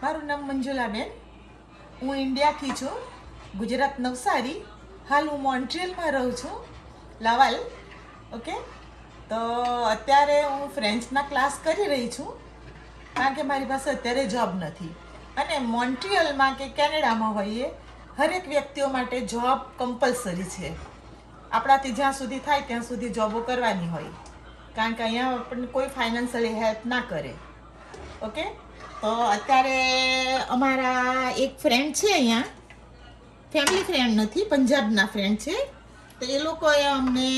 મારું નામ મંજુલાબેન. હું ઇન્ડિયાથી છું, ગુજરાત નવસારી. હાલ હું મોન્ટ્રીયલમાં રહું છું, લાવાલ. ઓકે, તો અત્યારે હું ફ્રેન્ચના ક્લાસ કરી રહી છું, કારણ કે મારી પાસે અત્યારે જોબ નથી. અને મોન્ટ્રીયલમાં કે કેનેડામાં હોઈએ, હરેક વ્યક્તિઓ માટે જોબ કમ્પલસરી છે. આપણાથી જ્યાં સુધી થાય ત્યાં સુધી જોબો કરવાની હોય, કારણ કે અહીંયા આપણને કોઈ ફાઇનાન્શિયલી હેલ્પ ના કરે. ઓકે, તો અત્યારે અમારા એક ફ્રેન્ડ છે અહીંયા, ફેમિલી ફ્રેન્ડ નથી, પંજાબના ફ્રેન્ડ છે, તો એ લોકોએ અમને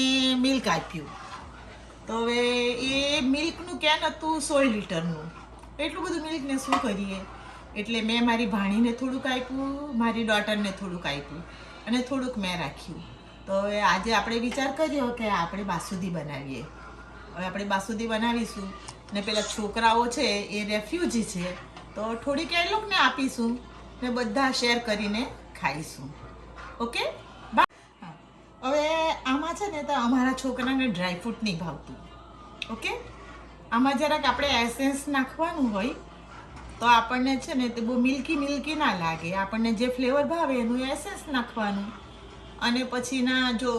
મિલ્ક આપ્યું. તો હવે એ મિલ્કનું કેન હતું 16 લીટરનું. એટલું બધું મિલ્કને શું કરીએ, એટલે મેં મારી ભાણીને થોડુંક આપ્યું, મારી ડોટરને થોડુંક આપ્યું, અને થોડુંક મેં રાખ્યું. તો હવે આજે આપણે વિચાર કર્યો કે આપણે બાસુંદી બનાવીએ. હવે આપણે બાસુંદી બનાવીશું, ને પેલા છોકરાઓ છે એ રેફ્યુજી છે, તો થોડીક એ લોકોને આપીશું, ને બધા શેર કરીને ખાઈશું. ઓકે, હવે આમાં છે ને તો અમારા છોકરાને ડ્રાયફ્રૂટ નહીં ભાવતું. ઓકે, આમાં જરાક આપણે એસેન્સ નાખવાનું હોય તો આપણને છે ને તે બહુ મિલ્કી ના લાગે. આપણને જે ફ્લેવર ભાવે એનું એસેન્સ નાખવાનું. અને પછી ના, જો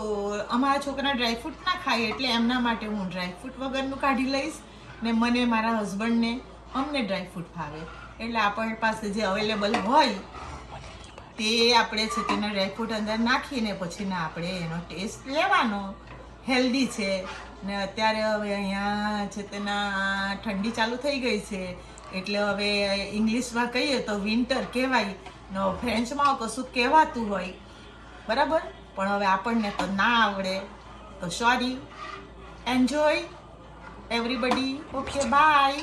અમારા છોકરા ડ્રાયફ્રૂટ ના ખાય એટલે એમના માટે હું ડ્રાયફ્રૂટ વગરનું કાઢી લઈશ, ને મને મારા હસબન્ડને અમને ડ્રાયફ્રૂટ ભાવે, એટલે આપણી પાસે જે અવેલેબલ હોય તે આપણે છે તેના ડ્રાયફ્રૂટ અંદર નાખીને પછી ના આપણે એનો ટેસ્ટ લેવાનો. હેલ્ધી છે. ને અત્યારે હવે અહીંયા છે તેના ઠંડી ચાલુ થઈ ગઈ છે, એટલે હવે ઇંગ્લિશમાં કહીએ તો વિન્ટર કહેવાય, ને ફ્રેન્ચમાં કશું કહેવાતું હોય, બરાબર. પણ હવે આપણને તો ના આવડે, તો sorry. Enjoy everybody. Okay, by.